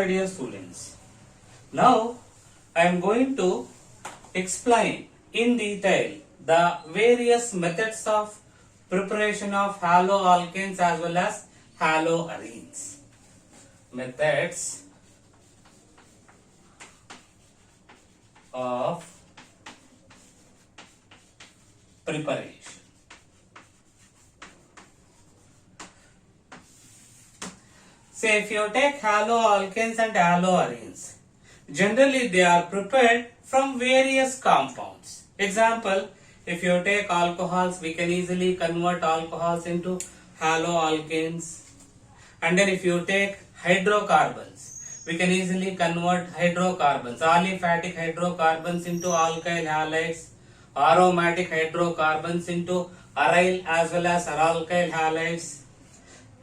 my dear students. Now I am going to explain in detail the various methods of preparation of haloalkanes as well as haloarenes. Methods of preparation. Say if you take haloalkanes and haloarenes, generally they are prepared from various compounds. Example, if you take alcohols, we can easily convert alcohols into haloalkanes. And then if you take hydrocarbons, we can easily convert hydrocarbons, aliphatic hydrocarbons into alkyl halides, aromatic hydrocarbons into aryl as well as aralkyl halides.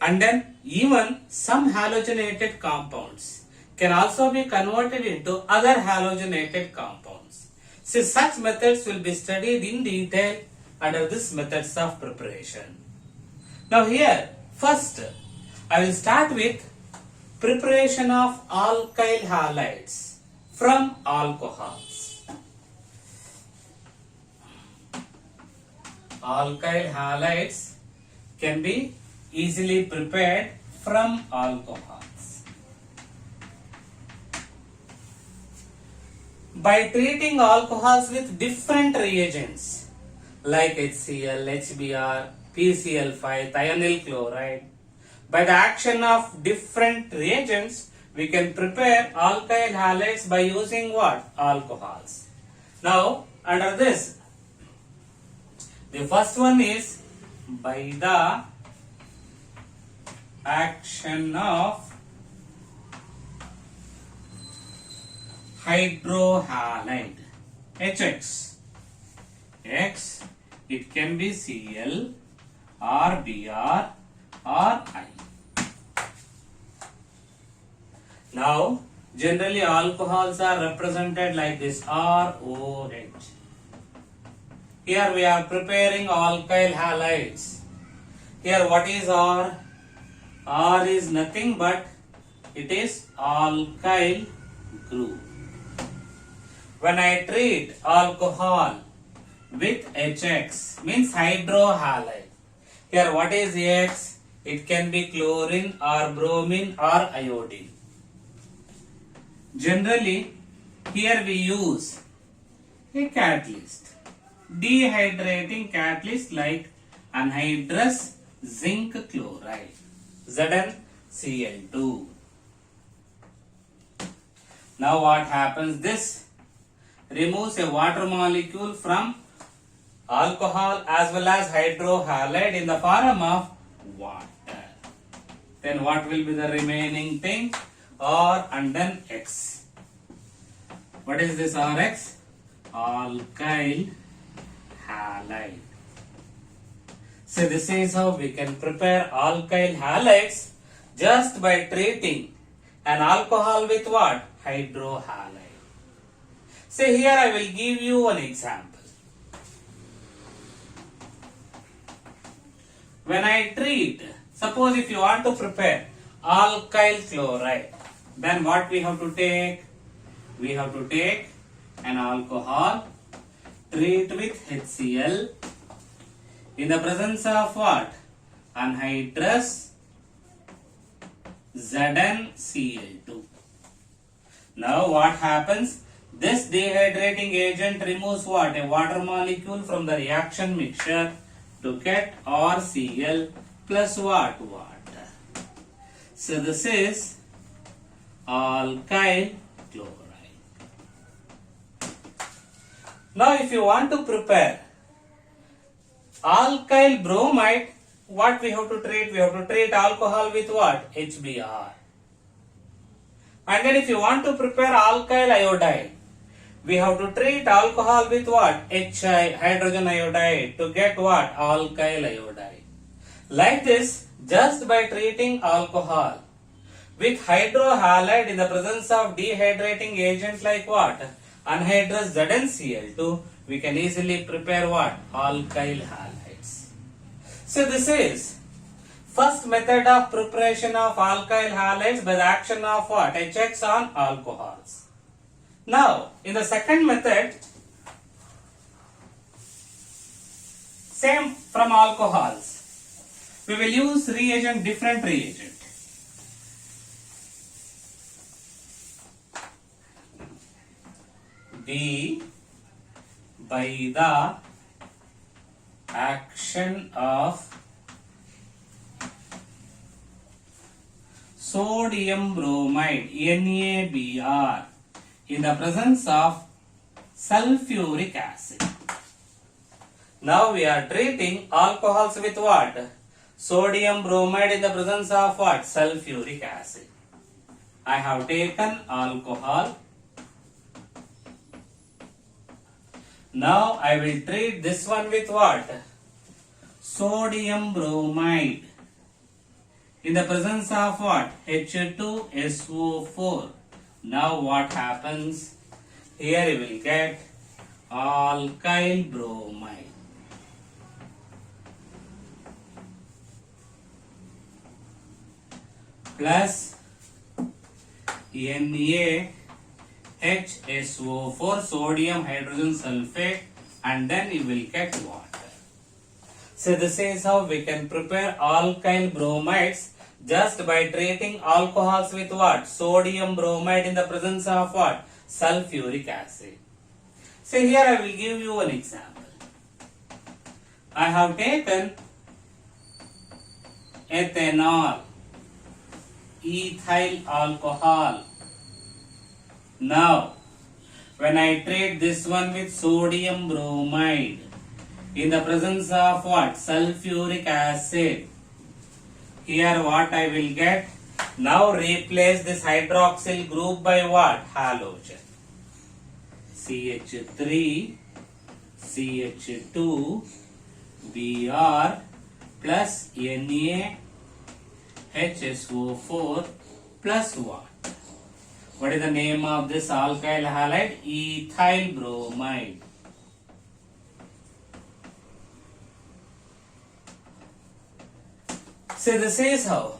And then even some halogenated compounds can also be converted into other halogenated compounds. So such methods will be studied in detail under this methods of preparation. Now here, first I will start with preparation of alkyl halides from alcohols. Alkyl halides can be easily prepared from alcohols. By treating alcohols with different reagents like HCl, HBr, PCl5, thionyl chloride, by the action of different reagents, we can prepare alkyl halides by using what? Alcohols. Now, under this, the first one is by the action of hydrohalide, HX. X, it can be Cl or Br or I. Now, generally alcohols are represented like this, ROH. Here we are preparing alkyl halides. Here what is R? R is nothing but it is alkyl group. When I treat alcohol with HX, means hydrohalide. Here what is X? It can be chlorine or bromine or iodine. Generally, here we use a catalyst, dehydrating catalyst like anhydrous zinc chloride, ZnCl2. Now what happens? This removes a water molecule from alcohol as well as hydrohalide in the form of water. Then what will be the remaining thing? R and then X. What is this Rx? Alkyl halide. So this is how we can prepare alkyl halides just by treating an alcohol with what? Hydrohalide. Say here I will give you an example. When I treat, suppose if you want to prepare alkyl chloride, then what we have to take? We have to take an alcohol, treat with HCl in the presence of what? Anhydrous ZnCl2. Now what happens? This dehydrating agent removes what? A water molecule from the reaction mixture to get RCl plus what? Water. So this is alkyl chloride. Now if you want to prepare alkyl bromide, what we have to treat? We have to treat alcohol with what? HBr. And then if you want to prepare alkyl iodide, we have to treat alcohol with what? HI, hydrogen iodide, to get what? Alkyl iodide. Like this, just by treating alcohol with hydrohalide in the presence of dehydrating agent like what? Anhydrous ZnCl2, we can easily prepare what? Alkyl halides. So this is First method of preparation of alkyl halides by the action of what? HX on alcohols. Now, in the second method, same from alcohols. We will use reagent, different reagent. B by the action of sodium bromide NaBr in the presence of sulfuric acid. Now we are treating alcohols with what? Sodium bromide in the presence of what? Sulfuric acid. I have taken alcohol. Now I will treat this one with what? Sodium bromide in the presence of what? H2SO4. Now what happens? Here you will get alkyl bromide. Plus NaHSO4, sodium hydrogen sulfate, and then you will get water. So this is how we can prepare alkyl bromides just by treating alcohols with what? Sodium bromide in the presence of what? Sulfuric acid. So here I will give you an example. I have taken ethanol, ethyl alcohol. Now, when I treat this one with sodium bromide in the presence of what? Sulfuric acid. Here what I will get? Now replace this hydroxyl group by what? Halogen. CH3, CH2, Br plus NaHSO4 plus what? What is the name of this alkyl halide? Ethyl bromide. So this is how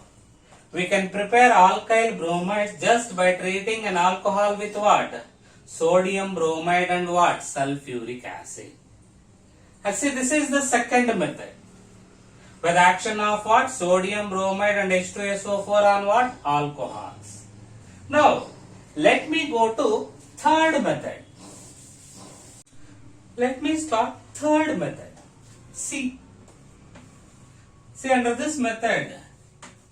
we can prepare alkyl bromides just by treating an alcohol with what? Sodium bromide and what? Sulfuric acid. And see, this is the second method. By the action of what? Sodium bromide and H2SO4 on what? Alcohols. Now, let me go to third method. Let me start third method. See, under this method,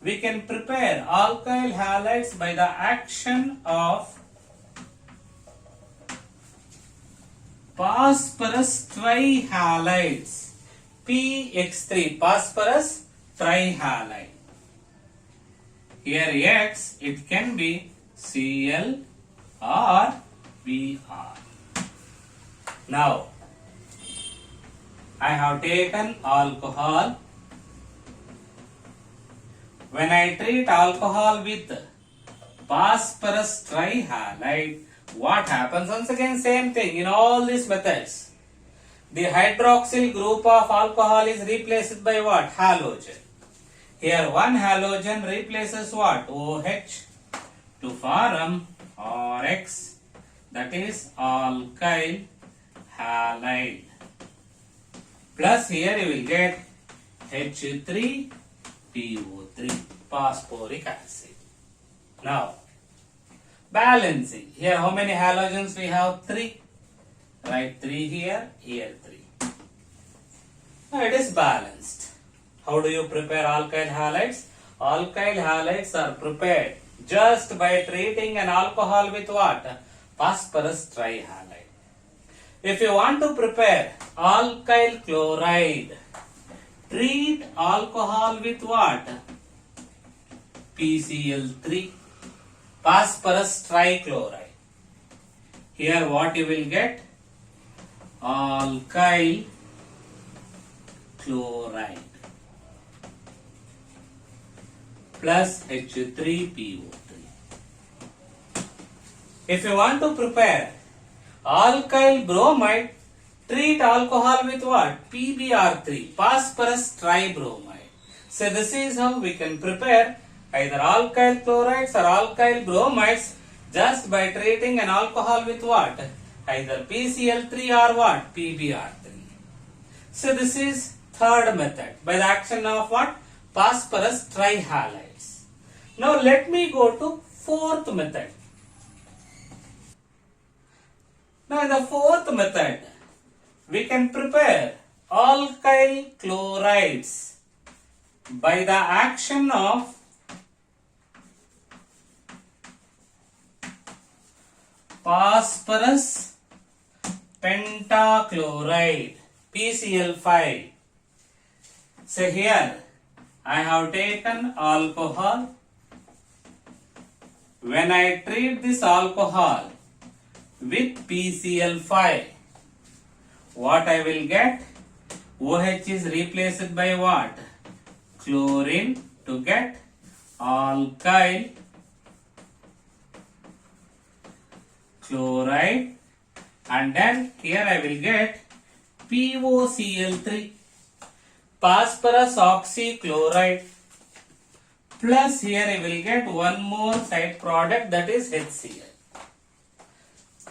we can prepare alkyl halides by the action of phosphorus trihalides. PX3, phosphorus trihalide. Here X, it can be Cl or Br. Now, I have taken alcohol. When I treat alcohol with phosphorus trihalide, what happens? Once again, same thing in all these methods. The hydroxyl group of alcohol is replaced by what? Halogen. Here one halogen replaces what? OH to form RX, that is alkyl halide. Plus here you will get H3PO3, phosphoric acid. Now, balancing. Here how many halogens we have? 3. Write 3 here, here 3. Now it is balanced. How do you prepare alkyl halides? Alkyl halides are prepared just by treating an alcohol with what? Phosphorus trihalide. If you want to prepare alkyl chloride, treat alcohol with what? PCl3, phosphorus trichloride. Here what you will get? Alkyl chloride plus H3PO3. If you want to prepare alkyl bromide, treat alcohol with what? PBr3, phosphorus tribromide. So this is how we can prepare either alkyl chlorides or alkyl bromides just by treating an alcohol with what? Either PCl3 or what? PbR3. So this is third method by the action of what? Phosphorus trihalides. Now let me go to fourth method. Now in the fourth method, we can prepare alkyl chlorides by the action of phosphorus pentachloride PCl5. So here I have taken alcohol. When I treat this alcohol with PCl5, what I will get? OH is replaced by what? Chlorine to get alkyl chloride, and then here I will get POCl3, phosphorus oxychloride, plus here I will get one more side product, that is HCl.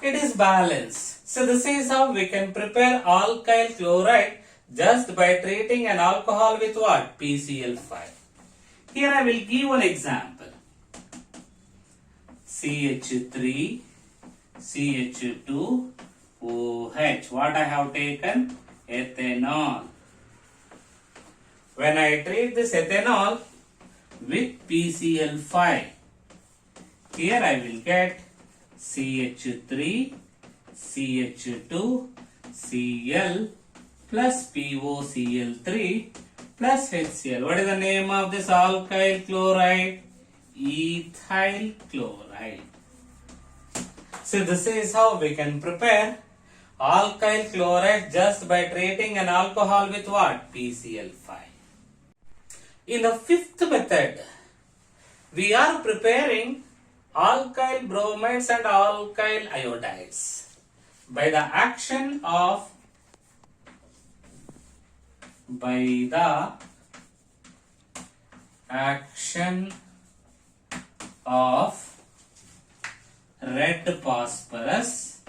It is balanced. So this is how we can prepare alkyl chloride just by treating an alcohol with what? PCl5. Here I will give one example. CH3, CH2, OH. What I have taken? Ethanol. When I treat this ethanol with PCl5, here I will get CH3, CH2, Cl plus POCl3 plus HCl. What is the name of this alkyl chloride? Ethyl chloride. So this is how we can prepare alkyl chloride just by treating an alcohol with what? PCl5. In the fifth method, we are preparing alkyl bromides and alkyl iodides by the action of red phosphorus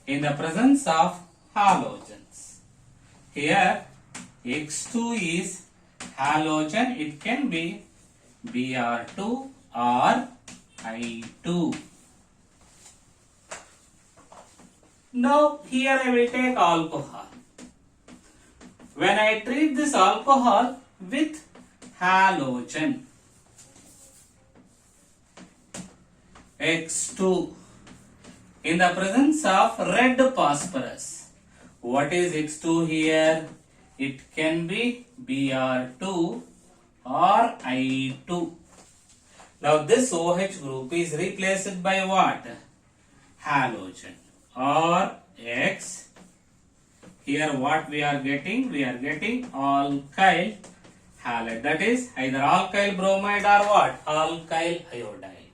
in the presence of halogens. Here X2 is halogen, it can be Br2 or I2. Now here I will take alcohol. When I treat this alcohol with halogen, X2 in the presence of red phosphorus. What is X2 here? It can be Br2 or I2. Now this OH group is replaced by what? Halogen or X. Here what we are getting? We are getting alkyl halide. That is either alkyl bromide or what? Alkyl iodide.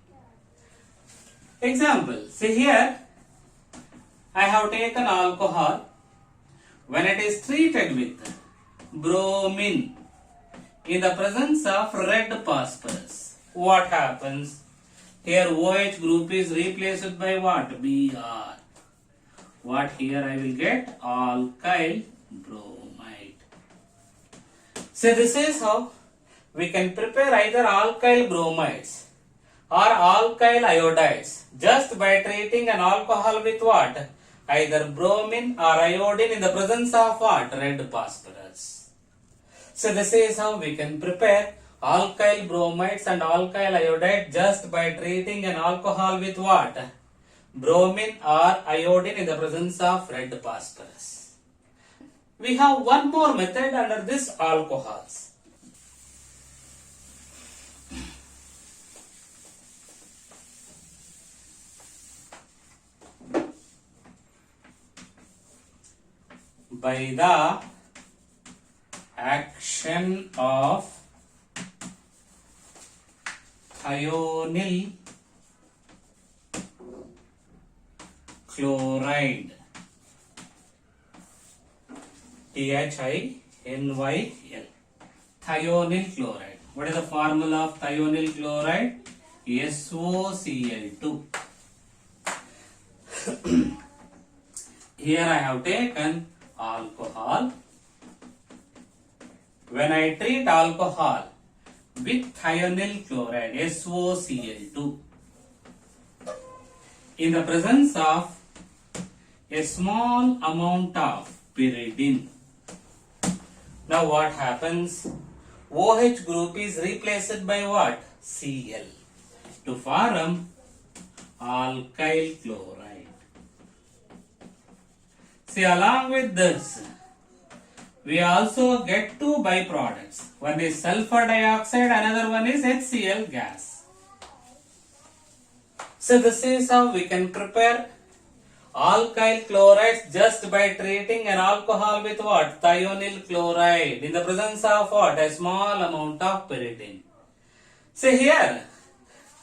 Example. See here, I have taken alcohol. When it is treated with bromine in the presence of red phosphorus, what happens? Here OH group is replaced by what? Br. What here I will get? Alkyl bromide. So this is how we can prepare either alkyl bromides or alkyl iodides just by treating an alcohol with what? Either bromine or iodine in the presence of what? Red phosphorus. So this is how we can prepare alkyl bromides and alkyl iodide just by treating an alcohol with what? Bromine or iodine in the presence of red phosphorus. We have one more method under this alcohols. By the action of thionyl chloride, THINYL, thionyl chloride. What is the formula of thionyl chloride? SOCl2. Here I have taken alcohol. When I treat alcohol with thionyl chloride, SOCl2, in the presence of a small amount of pyridine, now what happens? OH group is replaced by what? Cl to form alkyl chloride. See, along with this, we also get two byproducts. One is sulfur dioxide, another one is HCl gas. So this is how we can prepare alkyl chlorides just by treating an alcohol with what? Thionyl chloride in the presence of what? A small amount of pyridine. See here,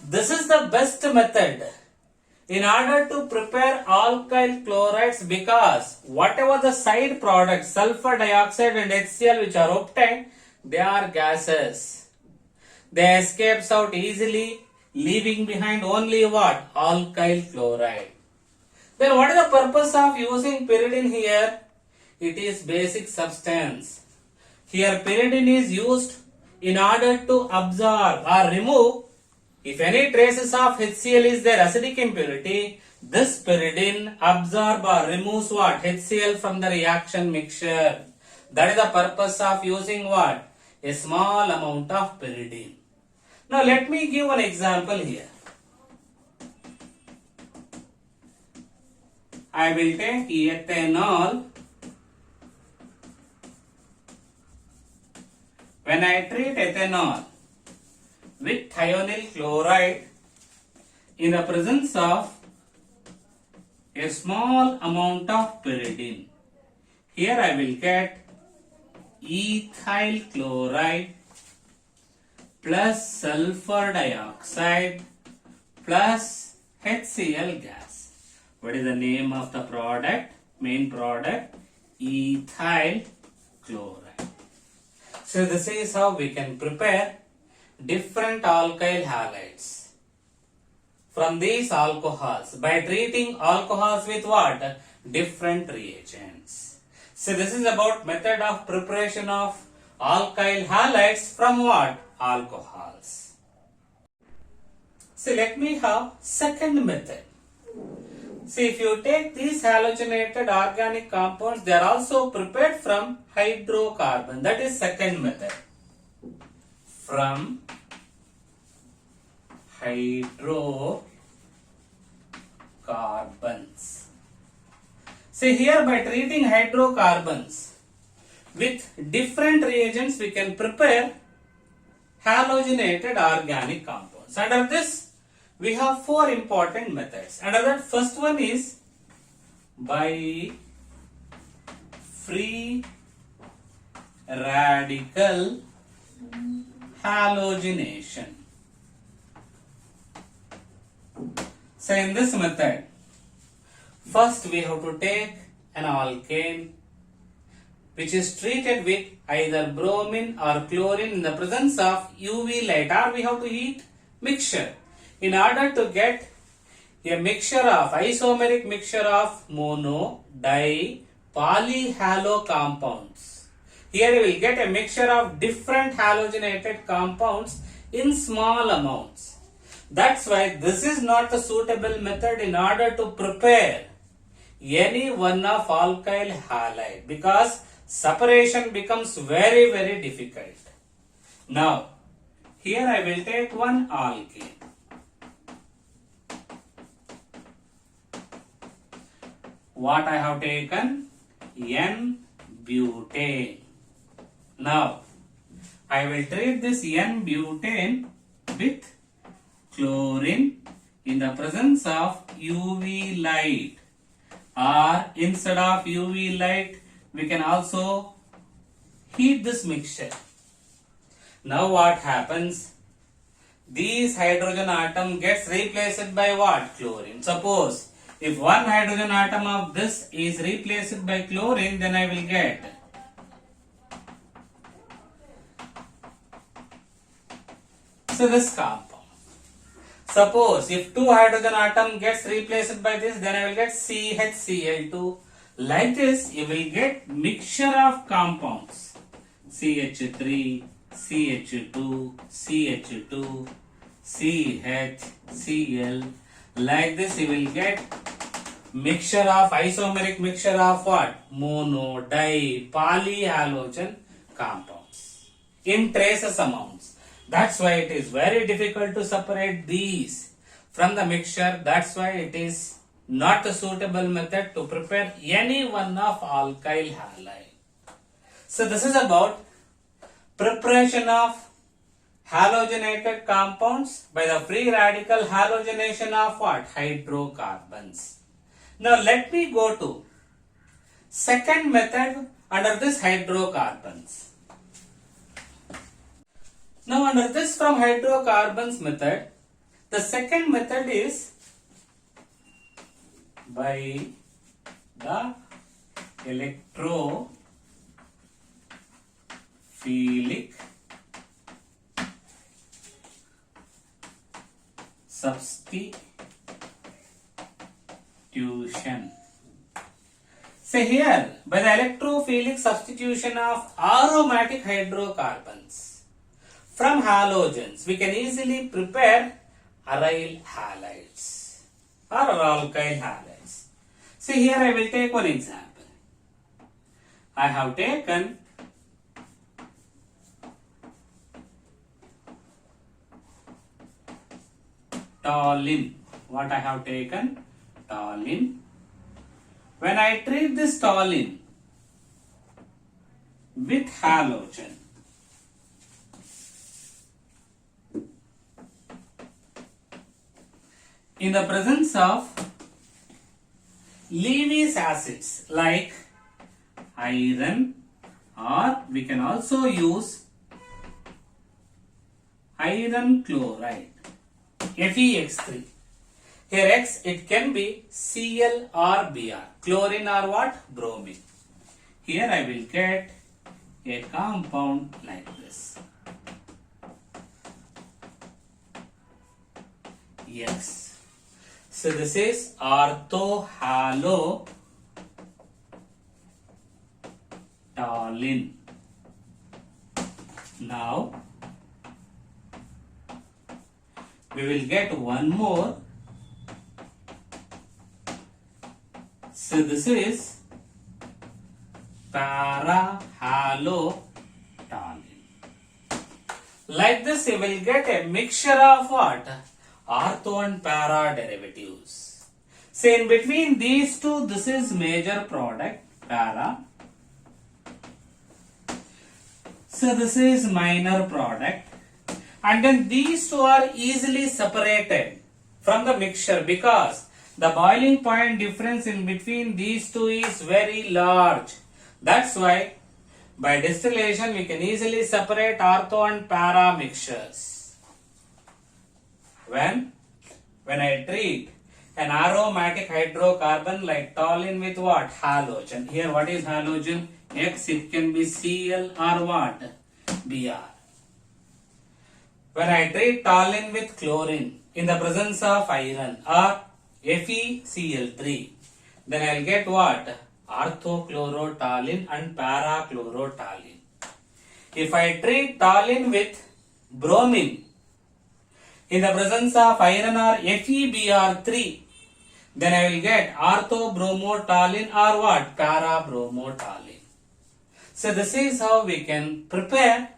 this is the best method in order to prepare alkyl chlorides, because whatever the side products, sulfur dioxide and HCl which are obtained, they are gases. They escapes out easily, leaving behind only what? Alkyl chloride. Then what is the purpose of using pyridine here? It is basic substance. Here pyridine is used in order to absorb or remove. If any traces of HCl is there, acidic impurity, this pyridine absorb or removes what? HCl from the reaction mixture. That is the purpose of using what? A small amount of pyridine. Now let me give an example here. I will take ethanol. When I treat ethanol with thionyl chloride in the presence of a small amount of pyridine, here I will get ethyl chloride plus sulfur dioxide plus HCl gas. What is the name of the product? Main product, ethyl chloride. So this is how we can prepare different alkyl halides from these alcohols by treating alcohols with what? Different reagents. So this is about method of preparation of alkyl halides from what? Alcohols. So let me have second method. See, if you take these halogenated organic compounds, they are also prepared from hydrocarbon. That is second method. From hydrocarbons. See, here by treating hydrocarbons with different reagents, we can prepare halogenated organic compounds. Under this, we have four important methods. Under that, first one is by free radical halogenation. So in this method, first we have to take an alkane which is treated with either bromine or chlorine in the presence of UV light, or we have to heat mixture in order to get a mixture of isomeric mixture of mono, di, polyhalo compounds. Here we will get a mixture of different halogenated compounds in small amounts. That's why this is not a suitable method in order to prepare any one of alkyl halide, because separation becomes very, very difficult. Now, here I will take one alkane. What I have taken? N-butane. Now, I will treat this N-butane with chlorine in the presence of UV light, or instead of UV light, we can also heat this mixture. Now what happens? This hydrogen atom gets replaced by what? Chlorine. Suppose if one hydrogen atom of this is replaced by chlorine, then I will get So this compound. Suppose if two hydrogen atom gets replaced by this, then I will get CHCl2. Like this, you will get mixture of compounds. CH3, CH2, CH2, CH, Cl. Like this, you will get mixture of isomeric mixture of what? Mono, di, polyhalogen compounds in traces amounts. That's why it is very difficult to separate these from the mixture. That's why it is not a suitable method to prepare any one of alkyl halide. So this is about preparation of halogenated compounds by the free radical halogenation of what? Hydrocarbons. Now let me go to second method under this hydrocarbons. Now under this from hydrocarbons method, the second method is by the electrophilic substitution. Say here, by the electrophilic substitution of aromatic hydrocarbons from halogens, we can easily prepare aryl halides or alkyl halides. See here, I will take one example. I have taken toluene. What I have taken? Toluene. When I treat this toluene with halogen, in the presence of Lewis acids like iron, or we can also use iron chloride, FeX3. Here X, it can be Cl or Br, chlorine or what? Bromine. Here I will get a compound like this. Yes. So this is orthohalotoluene. Now we will get one more. So this is parahalotoluene. Like this, you will get a mixture of what? Ortho and para derivatives. So in between these two, this is major product, para. So this is minor product. And then these two are easily separated from the mixture because the boiling point difference in between these two is very large. That's why by distillation we can easily separate ortho and para mixtures. When I treat an aromatic hydrocarbon like toluene with what? Halogen. Here what is halogen? X, it can be Cl or what? Br. When I treat toluene with chlorine in the presence of iron or FeCl3, then I will get what? Orthochlorotoluene and parachlorotoluene. If I treat toluene with bromine in the presence of iron or FeBr3, then I will get orthobromotoluene or what? Parabromotoluene. So this is how we can prepare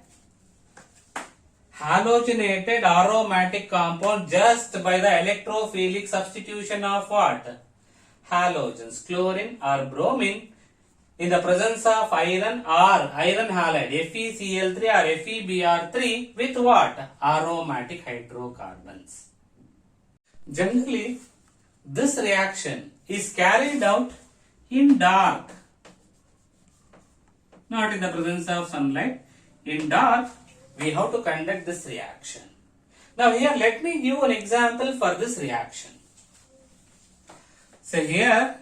halogenated aromatic compound just by the electrophilic substitution of what? Halogens, chlorine or bromine in the presence of iron or iron halide, FeCl3 or FeBr3 with what? Aromatic hydrocarbons. Generally, this reaction is carried out in dark, not in the presence of sunlight. In dark, we have to conduct this reaction. Now here, let me give an example for this reaction. So here,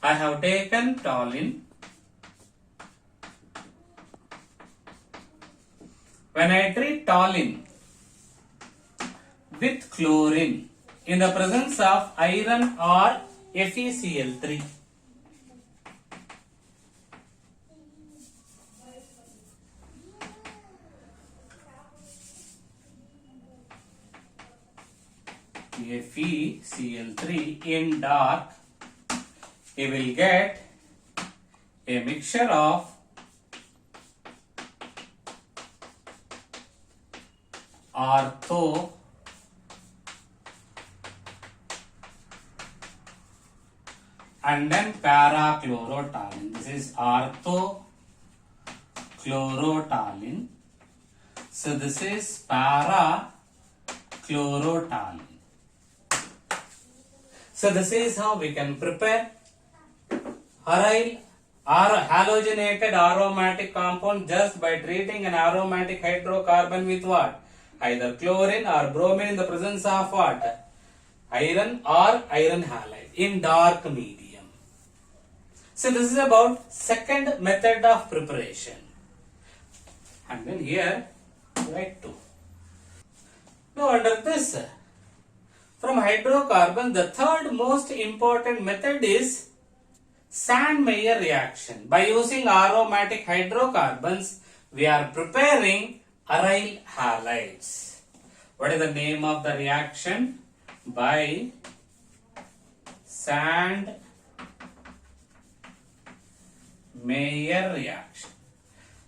I have taken toluene. When I treat toluene with chlorine in the presence of iron or FeCl3, FeCl3 in dark, you will get a mixture of ortho and then para-chlorotoluene. This is ortho-chlorotoluene. So this is para-chlorotoluene. So this is how we can prepare aryl or halogenated aromatic compound just by treating an aromatic hydrocarbon with what? Either chlorine or bromine in the presence of what? Iron or iron halide in dark medium. So this is about second method of preparation. And then here write 2. Now under this, from hydrocarbon, the third most important method is Sand-Meyer reaction. By using aromatic hydrocarbons, we are preparing aryl halides. What is the name of the reaction? By Sand-Meyer reaction.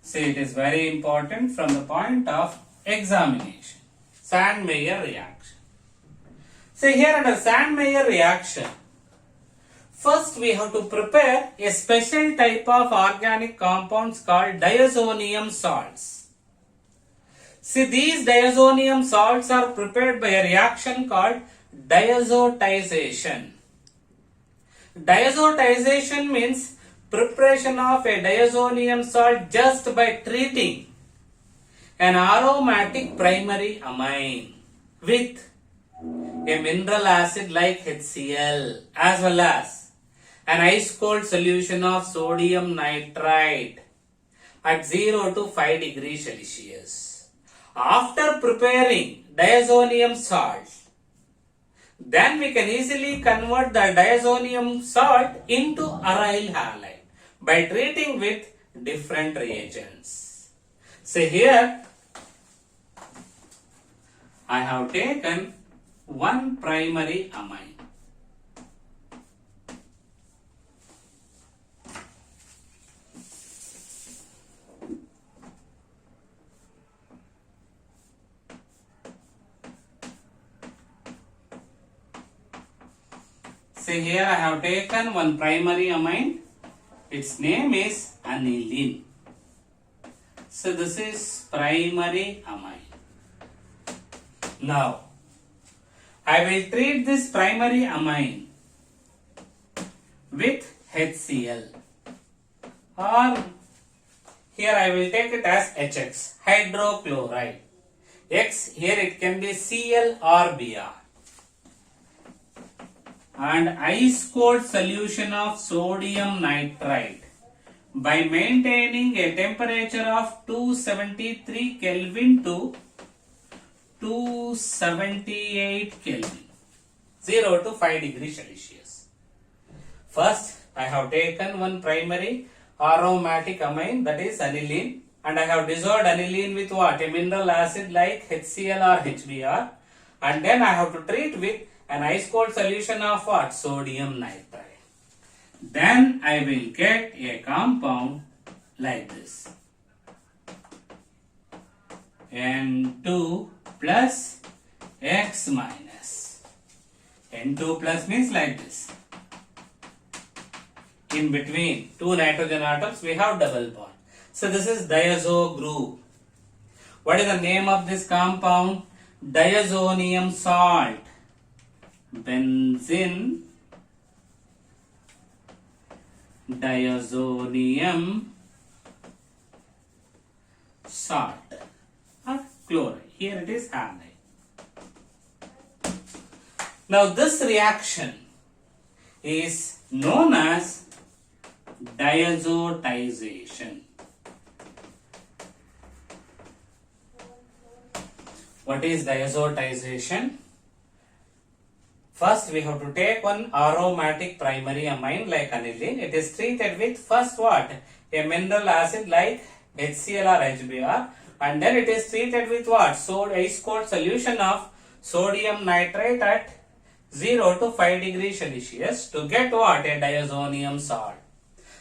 So it is very important from the point of examination. Sand-Meyer reaction. So here under Sand-Meyer reaction, first we have to prepare a special type of organic compounds called diazonium salts. See, these diazonium salts are prepared by a reaction called diazotization. Diazotization means preparation of a diazonium salt just by treating an aromatic primary amine with a mineral acid like HCl as well as an ice cold solution of sodium nitrite at 0 to 5 degrees Celsius. After preparing diazonium salt, then we can easily convert the diazonium salt into aryl halide by treating with different reagents. So here I have taken one primary amine. See, here I have taken one primary amine. Its name is aniline. So this is primary amine. Now I will treat this primary amine with HCl, or here I will take it as HX, hydrochloride. X, here it can be Cl or Br. And ice cold solution of sodium nitrite by maintaining a temperature of 273 Kelvin to 278 Kelvin, 0 to 5 degrees Celsius. First, I have taken one primary aromatic amine, that is aniline, and I have dissolved aniline with what? A mineral acid like HCl or HBr, and then I have to treat with an ice cold solution of what? Sodium nitrite. Then I will get a compound like this. N2 plus X minus. N2 plus means like this. In between two nitrogen atoms we have double bond. So this is diazo group. What is the name of this compound? Diazonium salt. Benzene diazonium salt or chloride. Here it is halide. Now this reaction is known as diazotization. What is diazotization? First, we have to take one aromatic primary amine like aniline. It is treated with first what? A mineral acid like HCl or HBr, and then it is treated with what? Ice cold solution of sodium nitrate at 0 to 5 degrees Celsius to get what? A diazonium salt.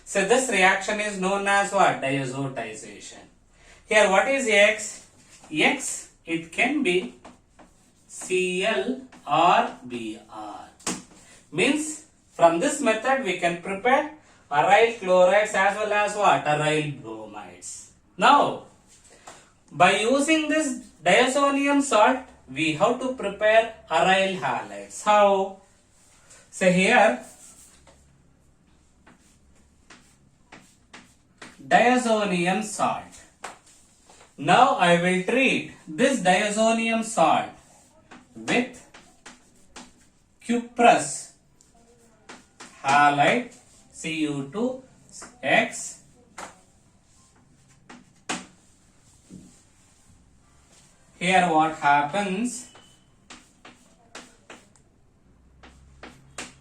So this reaction is known as what? Diazotization. Here what is X? X, it can be Cl or Br. Means from this method we can prepare aryl chlorides as well as what? Aryl bromides. Now, by using this diazonium salt, we have to prepare aryl halides. How? So here, diazonium salt. Now I will treat this diazonium salt with cuprous halide Cu2x . Here what happens?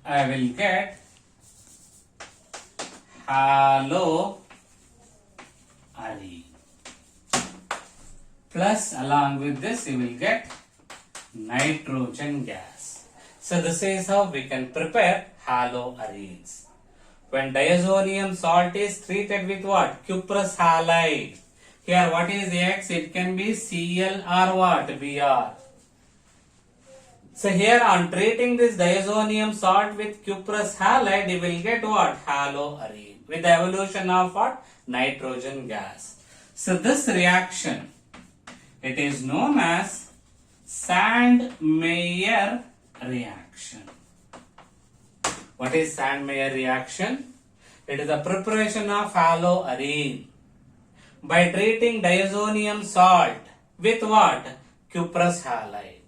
I will get haloarine plus along with this you will get nitrogen gas. So this is how we can prepare haloarenes. When diazonium salt is treated with what? Cuprous halide. Here what is X? It can be Cl or what? Br. So here on treating this diazonium salt with cuprous halide, you will get what? Haloarine with the evolution of what? Nitrogen gas. So this reaction, it is known as Sandmeyer reaction. What is Sandmeyer reaction? It is the preparation of haloarine by treating diazonium salt with what? Cuprous halide.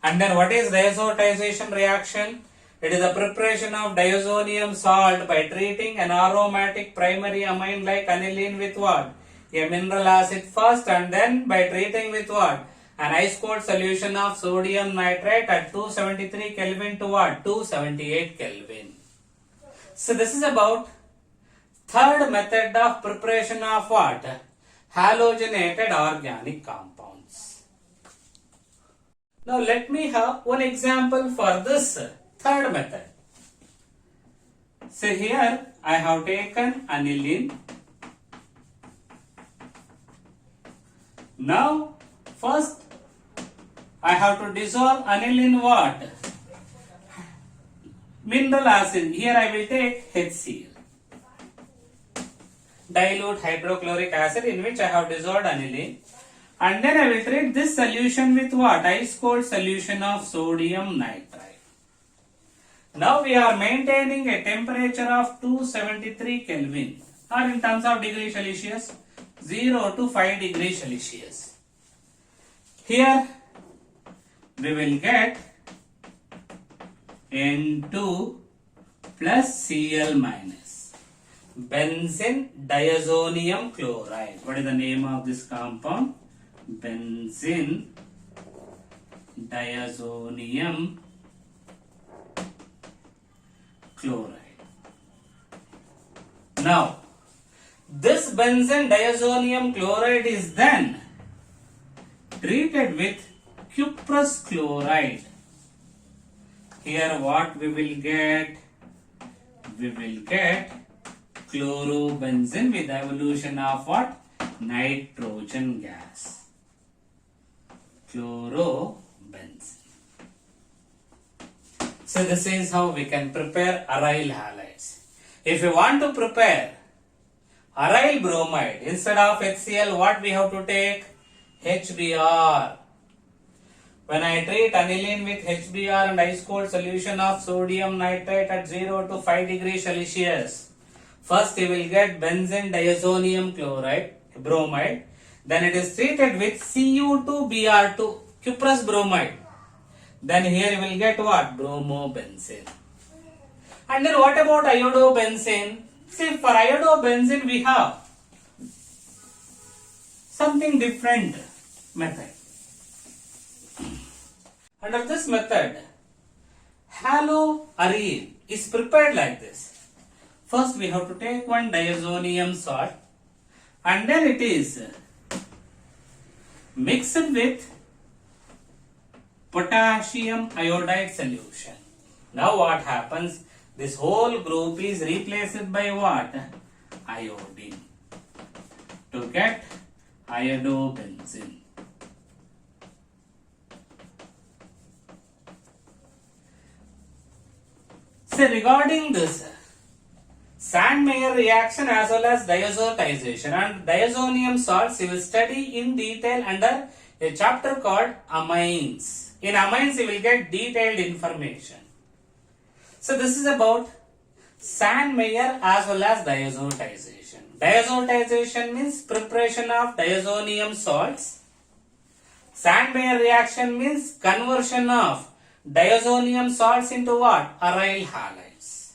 And then what is diazotization reaction? It is the preparation of diazonium salt by treating an aromatic primary amine like aniline with what? A mineral acid first, and then by treating with what? An ice cold solution of sodium nitrate at 273 Kelvin to what? 278 Kelvin. So this is about third method of preparation of what? Halogenated organic compounds. Now let me have one example for this third method. So here I have taken aniline. Now first I have to dissolve aniline what? Mineral acid. Here I will take HCl. Dilute hydrochloric acid in which I have dissolved aniline. And then I will treat this solution with what? Ice cold solution of sodium nitrite. Now we are maintaining a temperature of 273 Kelvin, or in terms of degrees Celsius, 0 to 5 degrees Celsius. Here we will get N2 plus Cl minus benzene diazonium chloride. What is the name of this compound? Benzene diazonium chloride. Now, this benzene diazonium chloride is then treated with cuprous chloride. Here what we will get? We will get chlorobenzene with evolution of what? Nitrogen gas. Chlorobenzene. So this is how we can prepare aryl halides. If you want to prepare aryl bromide, instead of HCl, what we have to take? HBr. When I treat aniline with HBr and ice cold solution of sodium nitrate at 0 to 5 degrees Celsius, first you will get benzene diazonium chloride, bromide. Then it is treated with Cu2Br2, cuprous bromide. Then here you will get what? Bromobenzene. And then what about iodobenzene? See, for iodobenzene we have something different method. Under this method, haloarene is prepared like this. First we have to take one diazonium salt and then it is mixed with potassium iodide solution. Now what happens? This whole group is replaced by what? Iodine to get iodobenzene. So regarding this Sandmeyer reaction as well as diazotization and diazonium salts you will study in detail under a chapter called amines. In amines you will get detailed information. So this is about Sandmeyer as well as diazotization. Diazotization means preparation of diazonium salts. Sandmeyer reaction means conversion of diazonium salts into what? Aryl halides.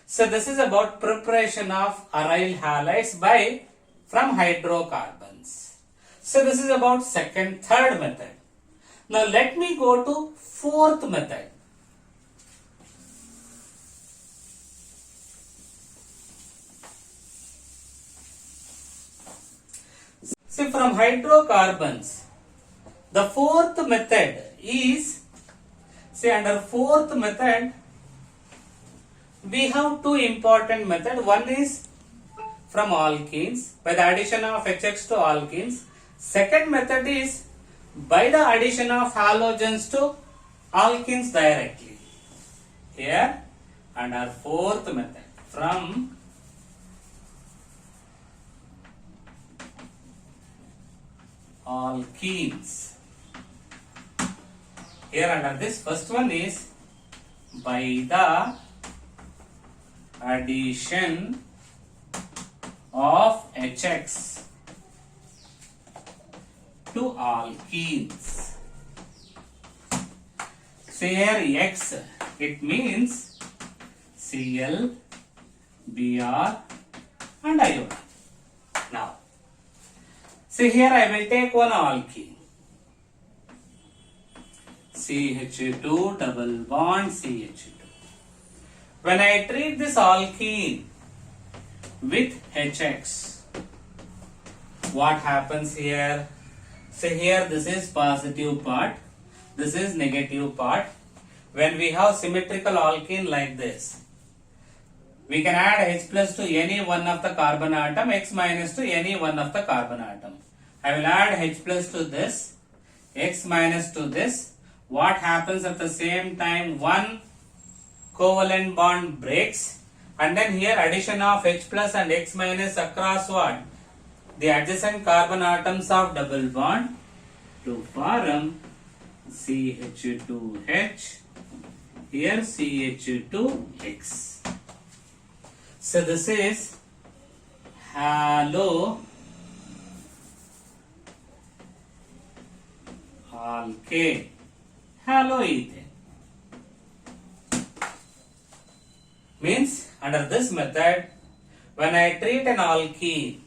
So this is about preparation of aryl halides from hydrocarbons. So this is about third method. Now let me go to fourth method. See, from hydrocarbons, the fourth method is, see, under fourth method, we have two important methods. One is from alkenes, by the addition of HX to alkenes. Second method is by the addition of halogens to alkenes directly. Here, under fourth method, from alkenes. Here under this first one is by the addition of HX to alkenes. So here X, it means Cl, Br and iodine. Now, see here I will take one alkene. CH2 double bond CH2. When I treat this alkene with HX, what happens here? So here this is positive part, this is negative part. When we have symmetrical alkene like this, we can add H plus to any one of the carbon atom, X minus to any one of the carbon atom. I will add H plus to this, X minus to this. What happens at the same time? One covalent bond breaks and then here addition of H plus and X minus across what? The adjacent carbon atoms of double bond to form CH2H, here CH2X. So this is haloalkane. Haloethane. Means under this method, when I treat an alkene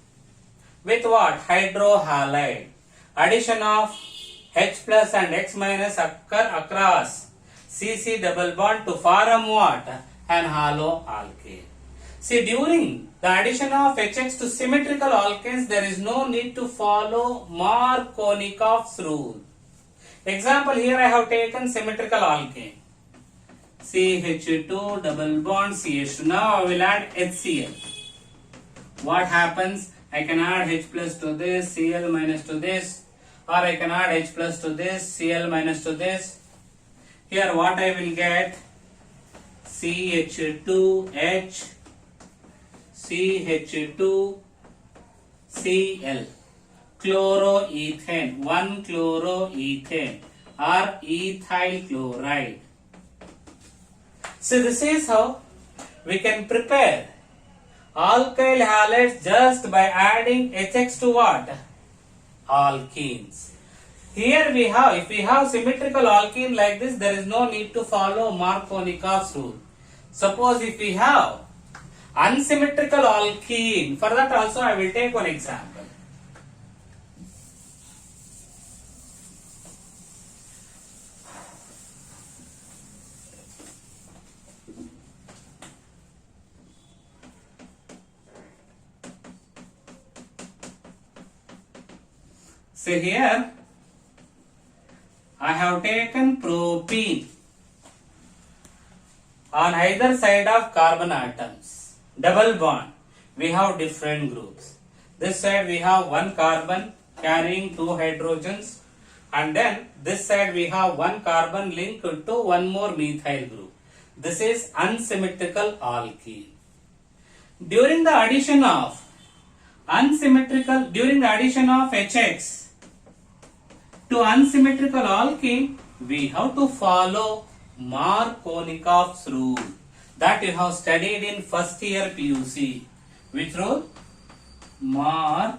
with what? Hydrohalide, addition of H plus and X minus occur across CC double bond to form what? An haloalkane. See, during the addition of HX to symmetrical alkanes, there is no need to follow Markovnikov's rule. Example, here I have taken symmetrical alkane. CH2 double bond CH2. Now I will add HCl. What happens? I can add H plus to this, Cl minus to this, or I can add H plus to this, Cl minus to this. Here what I will get? CH2H, CH2Cl. Chloroethane, 1-chloroethane or ethyl chloride. So this is how we can prepare alkyl halides just by adding HX to what? Alkenes. Here we have, if we have symmetrical alkene like this, there is no need to follow Markovnikov's rule. Suppose if we have unsymmetrical alkene, for that also I will take one example. So here I have taken propene on either side of carbon atoms. Double bond. We have different groups. This side we have one carbon carrying two hydrogens, and then this side we have one carbon linked to one more methyl group. This is unsymmetrical alkene. During the addition of HX to unsymmetrical alkene, we have to follow Markovnikov's rule that you have studied in first year PUC. Which rule? Markovnikov's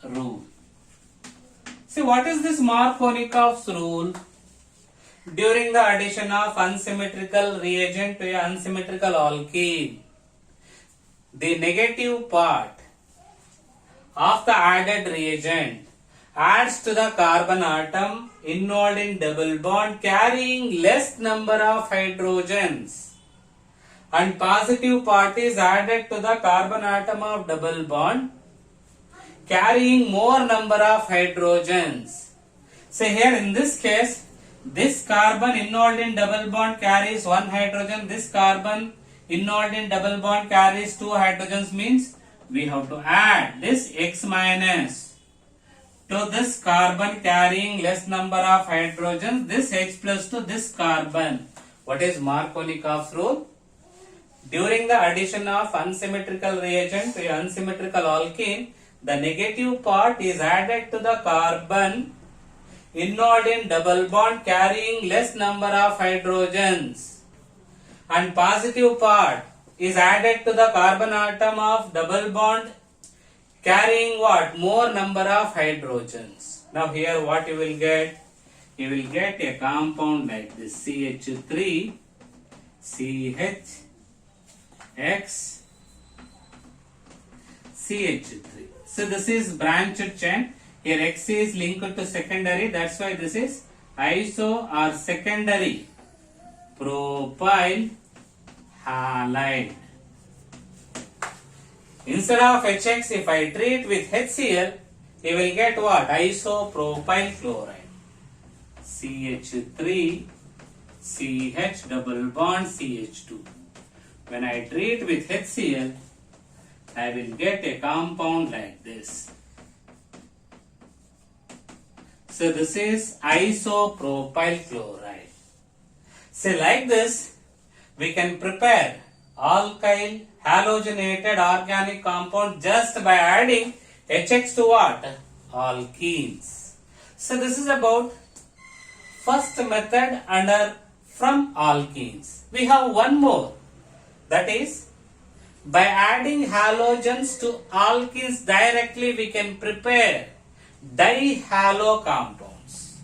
rule. See, what is this Markovnikov's rule? During the addition of unsymmetrical reagent to a unsymmetrical alkene, the negative part of the added reagent adds to the carbon atom involved in double bond carrying less number of hydrogens, and positive part is added to the carbon atom of double bond carrying more number of hydrogens. So here in this case, this carbon involved in double bond carries one hydrogen, this carbon involved in double bond carries two hydrogens, means we have to add this X minus to this carbon carrying less number of hydrogens, this H plus to this carbon. What is Markovnikov's rule? During the addition of unsymmetrical reagent to a unsymmetrical alkene, the negative part is added to the carbon involved in double bond carrying less number of hydrogens, and positive part is added to the carbon atom of double bond carrying what? More number of hydrogens. Now here what you will get? You will get a compound like this, CH3 CHX CH3. So this is branched chain. Here X is linked to secondary, that's why this is iso or secondary propyl halide. Instead of HX, if I treat with HCl, you will get what? Isopropyl chloride. CH3 CH double bond CH2. When I treat with HCl, I will get a compound like this. So this is isopropyl chloride. So like this, we can prepare alkyl halogenated organic compound just by adding HX to what? Alkenes. So this is about first method under from alkenes. We have one more, that is by adding halogens to alkenes directly we can prepare dihalo compounds.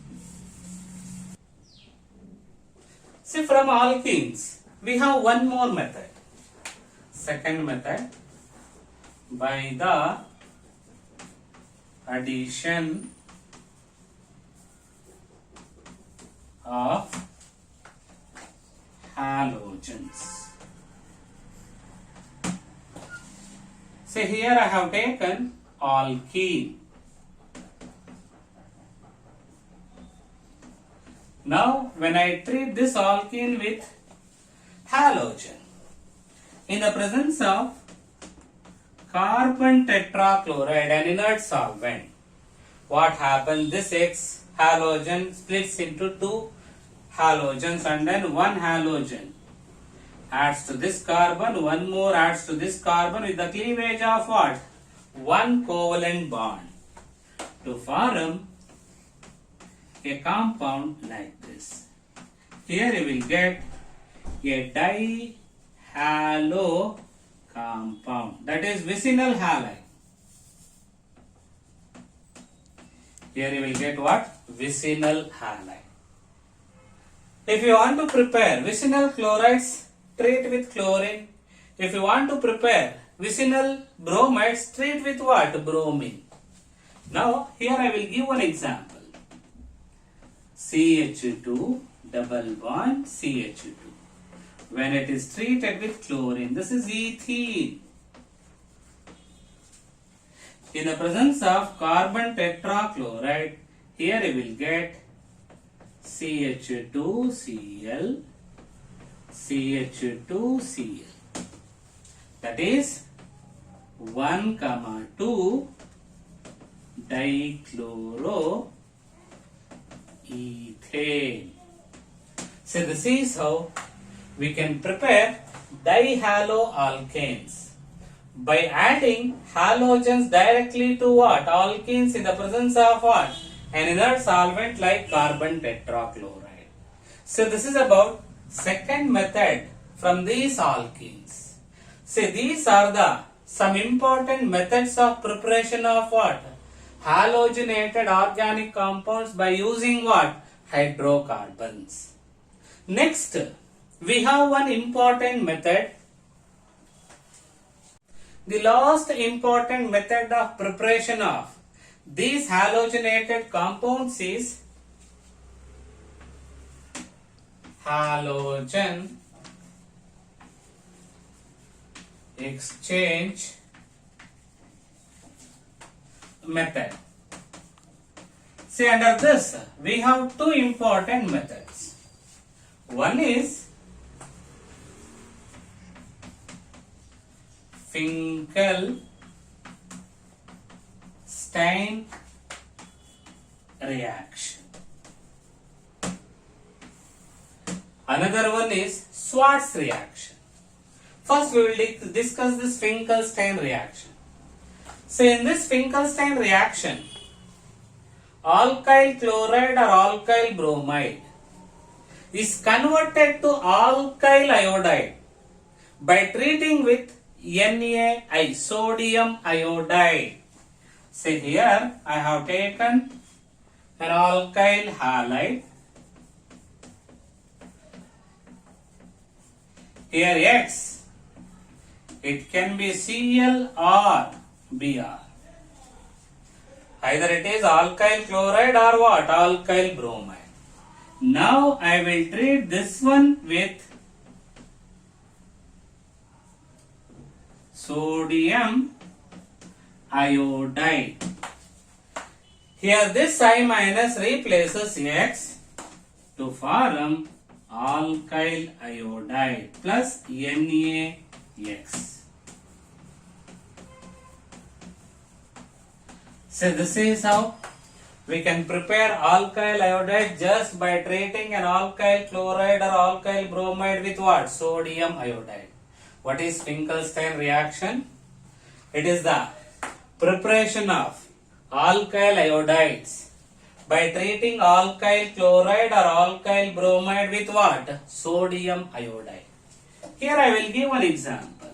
See, from alkenes we have one more method. Second method, by the addition of halogens. So here I have taken alkene. Now when I treat this alkene with halogen in the presence of carbon tetrachloride, an inert solvent, what happens? This X halogen splits into two halogens and then one halogen adds to this carbon, one more adds to this carbon with the cleavage of what? One covalent bond to form a compound like this. Here you will get a dihalo compound, that is vicinal halide. Here you will get what? Vicinal halide. If you want to prepare vicinal chlorides, treat with chlorine. If you want to prepare vicinal bromides, treat with what? Bromine. Now here I will give one example. CH2 double bond CH2. when it is treated with chlorine. This is ethene. In the presence of carbon tetrachloride, here you will get CH2Cl, CH2Cl. That is 1,2 dichloroethane. So this is how we can prepare dihaloalkanes. By adding halogens directly to what? Alkenes in the presence of what? An inert solvent like carbon tetrachloride. So this is about second method from these alkenes. See, these are the some important methods of preparation of what? Halogenated organic compounds by using what? Hydrocarbons. Next, we have one important method. The last important method of preparation of these halogenated compounds is halogen exchange method. See, under this we have two important methods. One is Finkelstein reaction. Another one is Schwarz reaction. First we will discuss this Finkelstein reaction. So in this Finkelstein reaction, alkyl chloride or alkyl bromide is converted to alkyl iodide by treating with NaI, sodium iodide. See here, I have taken an alkyl halide. Here X, it can be Cl or Br. Either it is alkyl chloride or what? Alkyl bromide. Now I will treat this one with sodium iodide. Here this I minus replaces X to form alkyl iodide plus NaX. So this is how we can prepare alkyl iodide just by treating an alkyl chloride or alkyl bromide with what? Sodium iodide. What is Finkelstein reaction? It is the preparation of alkyl iodides by treating alkyl chloride or alkyl bromide with what? Sodium iodide. Here I will give one example.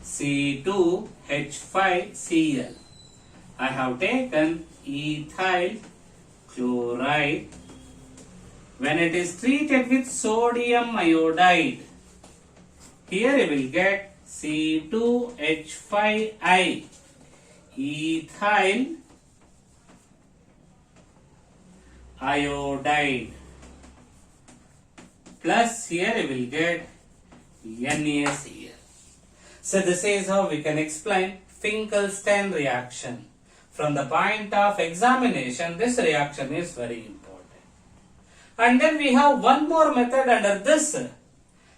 C2H5Cl. I have taken ethyl chloride. When it is treated with sodium iodide, here you will get C2H5I, ethyl iodide, plus here you will get NaCl. So this is how we can explain Finkelstein reaction. From the point of examination, this reaction is very important. And then we have one more method under this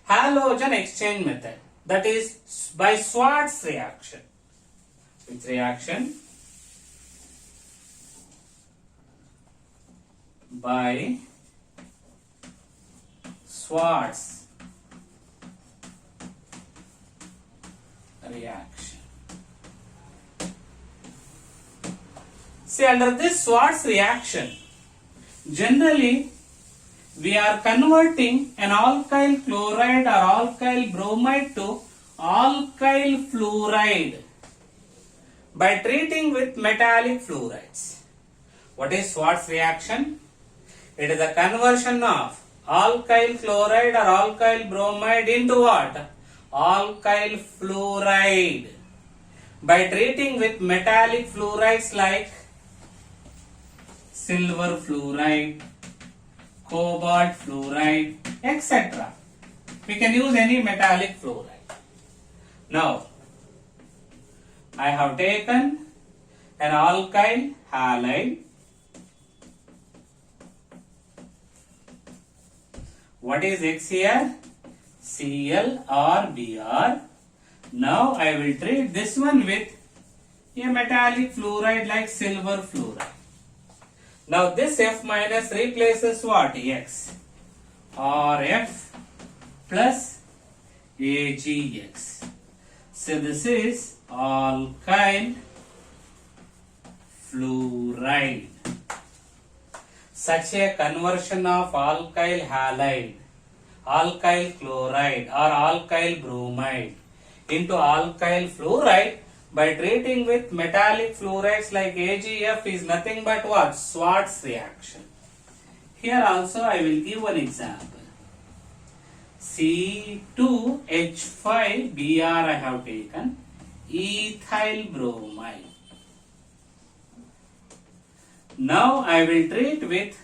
halogen exchange method, that is by Schwarz reaction. Which reaction? By Schwarz reaction. See, under this Schwarz reaction, generally we are converting an alkyl chloride or alkyl bromide to alkyl fluoride by treating with metallic fluorides. What is Schwarz reaction? It is a conversion of alkyl chloride or alkyl bromide into what? Alkyl fluoride by treating with metallic fluorides like silver fluoride, cobalt fluoride, etc. We can use any metallic fluoride. Now, I have taken an alkyl halide. What is X here? Cl or Br. Now I will treat this one with a metallic fluoride like silver fluoride. Now this F minus replaces what? X, or F plus AgX. So this is alkyl fluoride. Such a conversion of alkyl halide, alkyl chloride or alkyl bromide into alkyl fluoride by treating with metallic fluorides like AgF is nothing but what? Schwarz reaction. Here also I will give one example. C2H5Br I have taken, ethyl bromide. Now I will treat with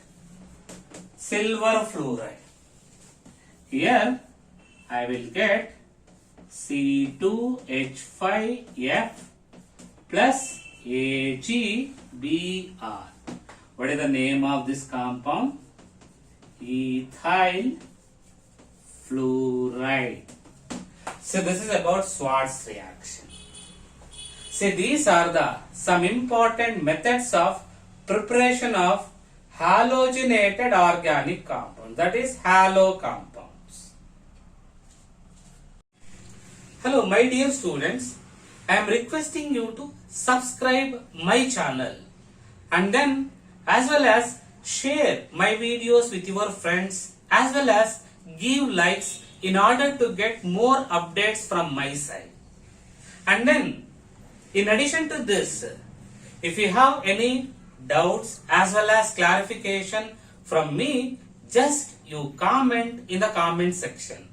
silver fluoride. Here I will get C2H5F plus AgBr. What is the name of this compound? Ethyl fluoride. So this is about Schwarz reaction. See, these are the some important methods of preparation of halogenated organic compounds, that is halo compounds. Hello my dear students, I am requesting you to subscribe my channel and then as well as share my videos with your friends as well as give likes in order to get more updates from my side. And then in addition to this, if you have any doubts as well as clarification from me, just you comment in the comment section.